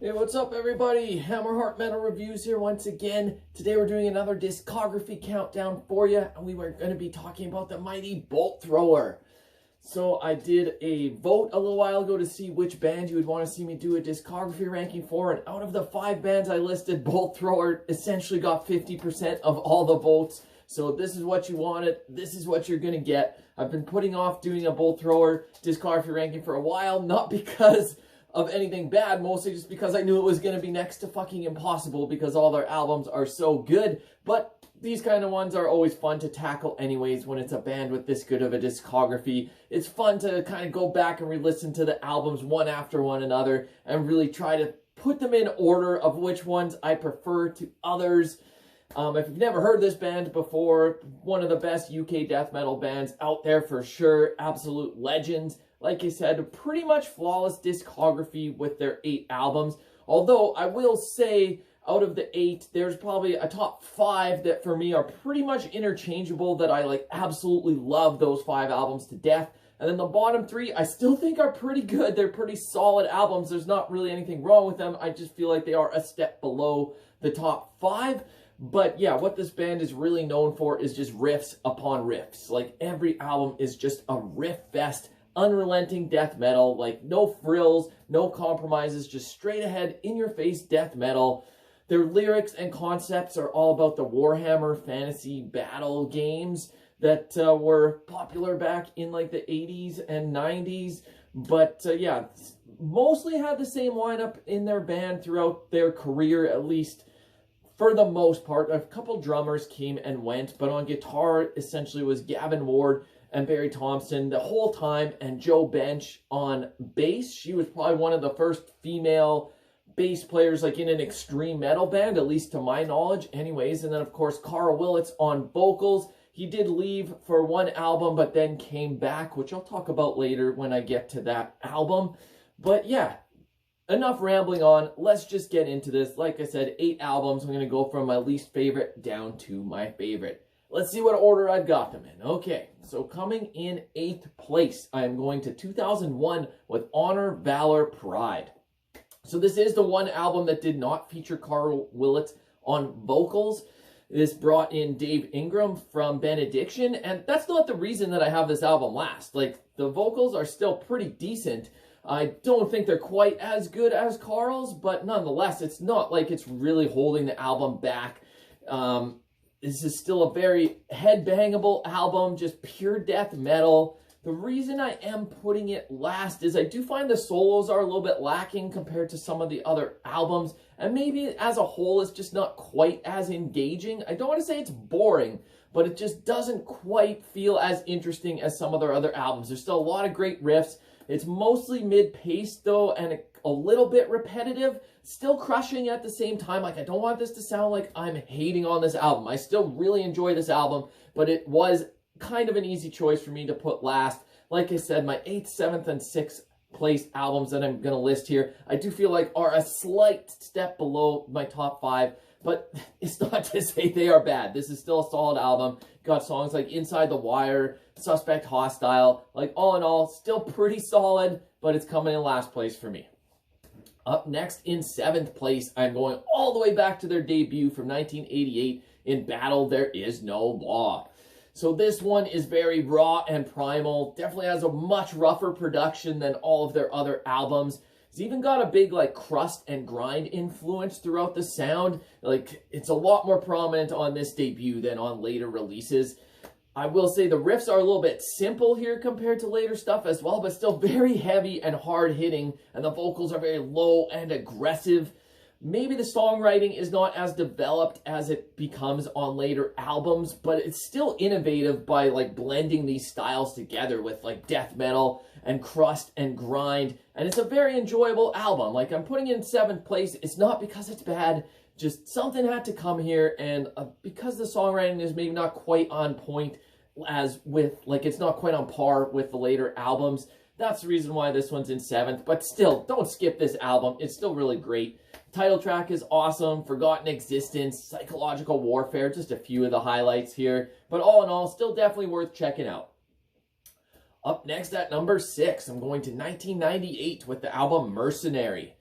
Hey, what's up everybody? Hammerheart Metal Reviews here once again. Today we're doing another discography countdown for you, and we were going to be talking about the mighty Bolt Thrower. So I did a vote a little while ago to see which band you would want to see me do a discography ranking for, and out of the 5 bands I listed, Bolt Thrower essentially got 50% of all the votes. So this is what you wanted, this is what you're going to get. I've been putting off doing a Bolt Thrower discography ranking for a while, not because of anything bad, mostly just because I knew it was going to be next to fucking impossible because all their albums are so good. But these kind of ones are always fun to tackle anyways when it's a band with this good of a discography. It's fun to kind of go back and re-listen to the albums one after one another and really try to put them in order of which ones I prefer to others. If you've never heard this band before, one of the best UK death metal bands out there for sure, absolute legends. Like I said, pretty much flawless discography with their 8 albums. Although, I will say, out of the 8, there's probably a top 5 that for me are pretty much interchangeable, that I absolutely love those 5 albums to death. And then the bottom 3, I still think are pretty good. They're pretty solid albums. There's not really anything wrong with them. I just feel like they are a step below the top 5. But yeah, what this band is really known for is just riffs upon riffs. Every album is just a riff fest. Unrelenting death metal, no frills, no compromises, just straight ahead, in your face death metal. Their lyrics and concepts are all about the Warhammer fantasy battle games that were popular back in the 80s and 90s. But yeah, mostly had the same lineup in their band throughout their career, at least for the most part. A couple drummers came and went, but on guitar essentially was Gavin Ward and Barry Thompson the whole time, and Joe Bench on bass. She was probably one of the first female bass players in an extreme metal band, at least to my knowledge anyways. And then of course Carl Willits on vocals. He did leave for one album but then came back, which I'll talk about later when I get to that album. But yeah, enough rambling on, let's just get into this. Like I said, 8 albums. I'm going to go from my least favorite down to my favorite. Let's see what order I've got them in. Okay, so coming in 8th place, I am going to 2001 with Honor, Valor, Pride. So this is the one album that did not feature Carl Willits on vocals. This brought in Dave Ingram from Benediction, and that's not the reason that I have this album last. The vocals are still pretty decent. I don't think they're quite as good as Carl's, but nonetheless, it's not like it's really holding the album back. This is still a very headbangable album, just pure death metal. The reason I am putting it last is I do find the solos are a little bit lacking compared to some of the other albums, and maybe as a whole it's just not quite as engaging. I don't want to say it's boring, but it just doesn't quite feel as interesting as some of their other albums. There's still a lot of great riffs. It's mostly mid-paced though, and a little bit repetitive, still crushing at the same time. I don't want this to sound like I'm hating on this album. I still really enjoy this album, but it was kind of an easy choice for me to put last. Like I said, my 8th, 7th, and 6th place albums that I'm going to list here, I do feel are a slight step below my top 5, but it's not to say they are bad. This is still a solid album. Got songs like Inside the Wire, Suspect Hostile. All in all, still pretty solid, but it's coming in last place for me. Up next in 7th place, I'm going all the way back to their debut from 1988 in Battle There Is No Law. So this one is very raw and primal, definitely has a much rougher production than all of their other albums. It's even got a big crust and grind influence throughout the sound. It's a lot more prominent on this debut than on later releases. I will say the riffs are a little bit simple here compared to later stuff as well, but still very heavy and hard-hitting, and the vocals are very low and aggressive. Maybe the songwriting is not as developed as it becomes on later albums, but it's still innovative by blending these styles together with death metal and crust and grind, and it's a very enjoyable album. I'm putting it in 7th place. It's not because it's bad, just something had to come here, and because the songwriting is maybe not quite on point as with, it's not quite on par with the later albums. That's the reason why this one's in 7th, but still, don't skip this album. It's still really great. Title track is awesome. Forgotten Existence, Psychological Warfare, just a few of the highlights here. But all in all, still definitely worth checking out. Up next at number 6, I'm going to 1998 with the album Mercenary.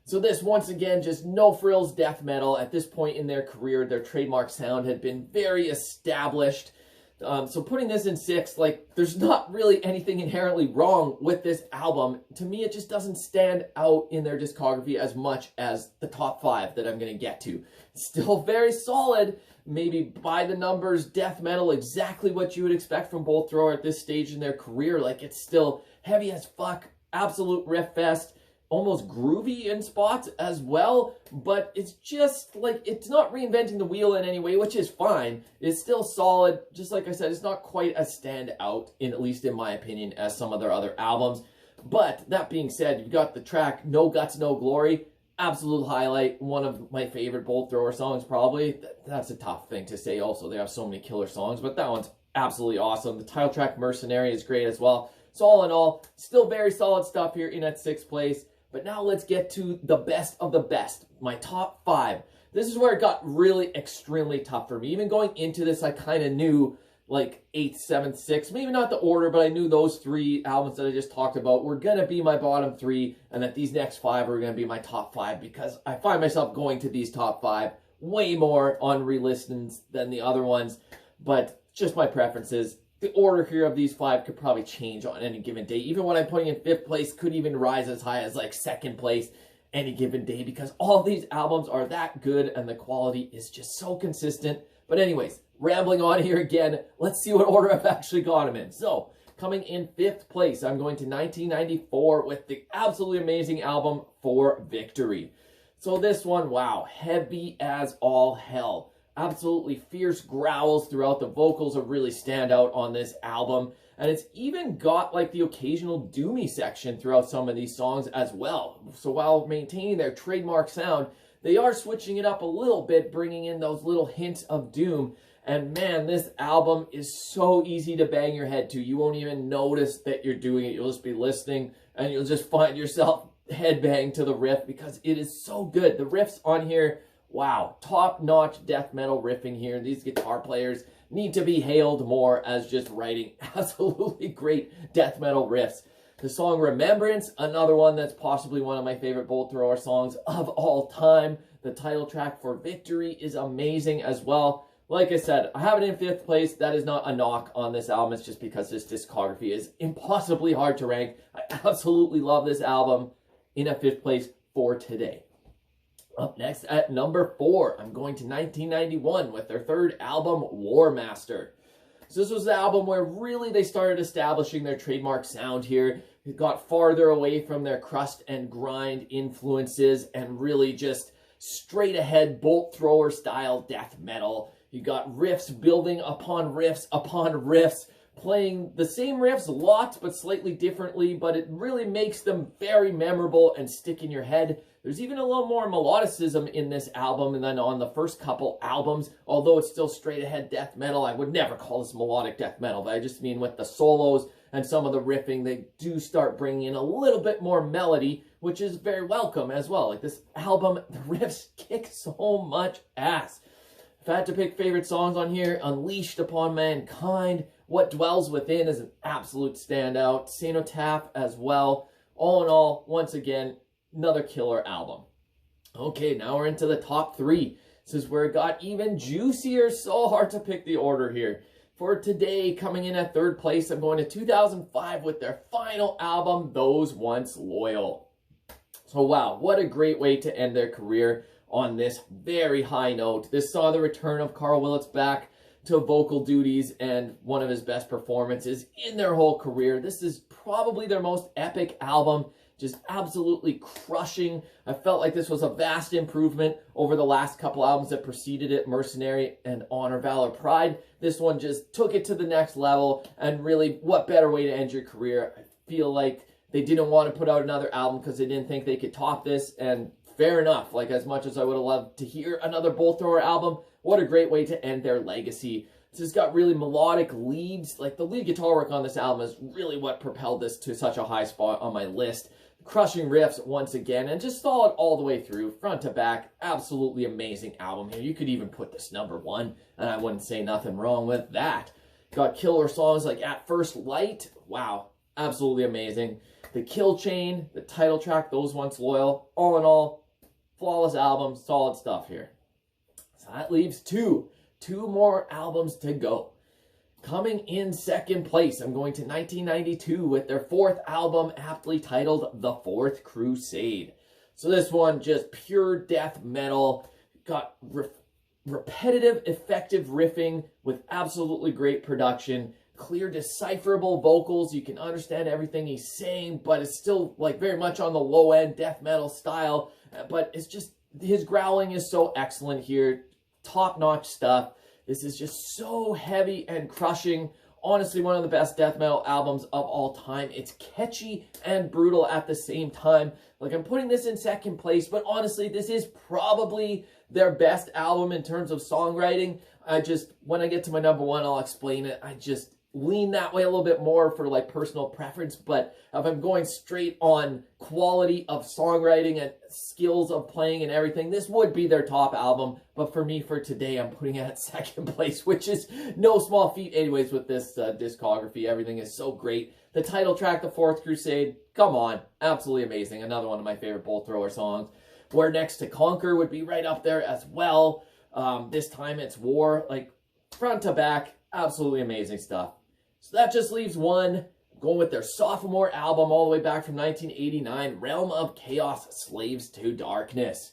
So this, once again, just no frills death metal. At this point in their career, their trademark sound had been very established. So putting this in 6th, like, there's not really anything inherently wrong with this album. To me, it just doesn't stand out in their discography as much as the top 5 that I'm going to get to. Still very solid, maybe by the numbers death metal, exactly what you would expect from Bolt Thrower at this stage in their career. Like, it's still heavy as fuck, absolute riff fest, almost groovy in spots as well, but it's just like, it's not reinventing the wheel in any way, which is fine. It's still solid. Just like I said, it's not quite as stand out, at least in my opinion, as some of their other albums. But that being said, you've got the track No Guts, No Glory. Absolute highlight. One of my favorite Bolt Thrower songs, probably. That's a tough thing to say also. They have so many killer songs, but that one's absolutely awesome. The title track Mercenary is great as well. So all in all, still very solid stuff here in at 6th place. But now let's get to the best of the best, my top 5. This is where it got really extremely tough for me. Even going into this, I kind of knew like 8th, 7th, 6th, maybe not the order, but I knew those 3 albums that I just talked about were going to be my bottom 3, and that these next 5 are going to be my top 5, because I find myself going to these top 5 way more on re-listens than the other ones, but just my preferences. The order here of these 5 could probably change on any given day. Even what I'm putting in 5th place could even rise as high as like 2nd place any given day, because all of these albums are that good and the quality is just so consistent. But anyways, rambling on here again, let's see what order I've actually got them in. So, coming in 5th place, I'm going to 1994 with the absolutely amazing album For Victory. So this one, wow, heavy as all hell. Absolutely fierce growls throughout. The vocals are really stand out on this album. And it's even got like the occasional doomy section throughout some of these songs as well. So while maintaining their trademark sound, they are switching it up a little bit, bringing in those little hints of doom. And man, this album is so easy to bang your head to. You won't even notice that you're doing it. You'll just be listening and you'll just find yourself headbang to the riff because it is so good. The riffs on here, wow, top-notch death metal riffing here. These guitar players need to be hailed more as just writing absolutely great death metal riffs. The song Remembrance, another one that's possibly one of my favorite Bolt Thrower songs of all time. The title track For Victory is amazing as well. Like I said, I have it in 5th place. That is not a knock on this album. It's just because this discography is impossibly hard to rank. I absolutely love this album in a 5th place for today. Up next at number 4, I'm going to 1991 with their 3rd album, Warmaster. So this was the album where really they started establishing their trademark sound here. It got farther away from their crust and grind influences and really just straight ahead Bolt Thrower style death metal. You got riffs building upon riffs, playing the same riffs lots but slightly differently, but it really makes them very memorable and stick in your head. There's even a little more melodicism in this album than on the first couple albums, although it's still straight ahead death metal. I would never call this melodic death metal, but I just mean with the solos and some of the riffing, they do start bringing in a little bit more melody, which is very welcome as well. Like this album, the riffs kick so much ass. If I had to pick favorite songs on here, Unleashed Upon Mankind, What Dwells Within is an absolute standout, Cenotaph as well. All in all, once again, another killer album. Okay, now we're into the top 3. This is where it got even juicier. So hard to pick the order here. For today, coming in at 3rd place, I'm going to 2005 with their final album, Those Once Loyal. So wow, what a great way to end their career on this very high note. This saw the return of Carl Willits back to vocal duties and one of his best performances in their whole career. This is probably their most epic album, just absolutely crushing. I felt like this was a vast improvement over the last couple albums that preceded it, Mercenary and Honor, Valor, Pride. This one just took it to the next level, and really, what better way to end your career? I feel like they didn't want to put out another album because they didn't think they could top this, and fair enough. Like, as much as I would have loved to hear another Bolt Thrower album, what a great way to end their legacy. This has got really melodic leads. Like, the lead guitar work on this album is really what propelled this to such a high spot on my list. Crushing riffs once again, and just solid all the way through, front to back. Absolutely amazing album here. You could even put this number 1, and I wouldn't say nothing wrong with that. Got killer songs like At First Light. Wow, absolutely amazing. the Kill Chain, the title track, Those Once Loyal. All in all, flawless album, solid stuff here. So that leaves two more albums to go. Coming in second place, I'm going to 1992 with their fourth album, aptly titled The Fourth Crusade. So this one, just pure death metal, got repetitive, effective riffing with absolutely great production, clear, decipherable vocals. You can understand everything he's saying, but it's still like very much on the low end death metal style. But it's just, his growling is so excellent here. Top-notch stuff. This is just so heavy and crushing. Honestly, one of the best death metal albums of all time. It's catchy and brutal at the same time. Like, I'm putting this in second place, but honestly, this is probably their best album in terms of songwriting. When I get to my number one, I'll explain it. I just lean that way a little bit more for like personal preference, but if I'm going straight on quality of songwriting and skills of playing and everything, this would be their top album. But for me, for today, I'm putting it at second place, which is no small feat anyways with this discography. Everything is so great. The title track, The Fourth Crusade, come on, absolutely amazing. Another one of my favorite Bolt Thrower songs. Where Next to Conquer would be right up there as well. This Time It's War, like front to back, absolutely amazing stuff. So that just leaves one, going with their sophomore album all the way back from 1989, Realm of Chaos, Slaves to Darkness.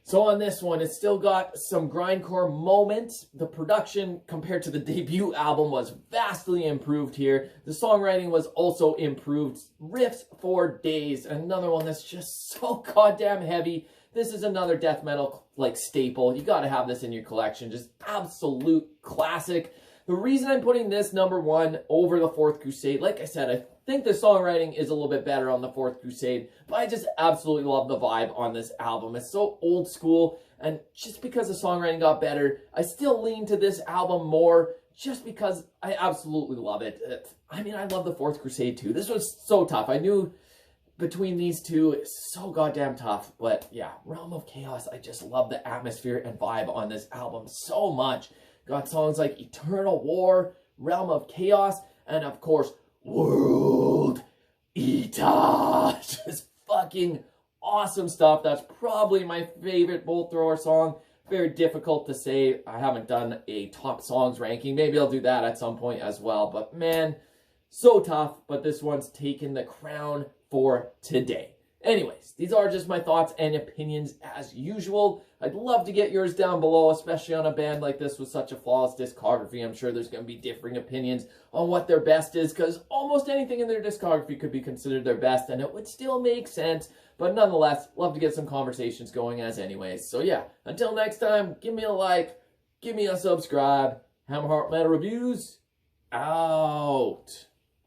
So on this one, it's still got some grindcore moments. The production compared to the debut album was vastly improved here. The songwriting was also improved. Riffs for days. Another one that's just so goddamn heavy. This is another death metal like staple. You got to have this in your collection. Just absolute classic. The reason I'm putting this number one over The Fourth Crusade, like I said, I think the songwriting is a little bit better on The Fourth Crusade, but I just absolutely love the vibe on this album. It's so old school, and just because the songwriting got better, I still lean to this album more just because I absolutely love it. I mean, I love The Fourth Crusade too. This was so tough. I knew between these two, it's so goddamn tough, but yeah, Realm of Chaos, I just love the atmosphere and vibe on this album so much. Got songs like Eternal War, Realm of Chaos, and of course, World Eater. Just fucking awesome stuff. That's probably my favorite Bolt Thrower song. Very difficult to say. I haven't done a top songs ranking. Maybe I'll do that at some point as well. But man, so tough. But this one's taken the crown for today. Anyways, these are just my thoughts and opinions as usual. I'd love to get yours down below, especially on a band like this with such a flawless discography. I'm sure there's going to be differing opinions on what their best is, because almost anything in their discography could be considered their best, and it would still make sense. But nonetheless, love to get some conversations going as anyways. So yeah, until next time, give me a like, give me a subscribe. Hammerheart Metal Reviews, out.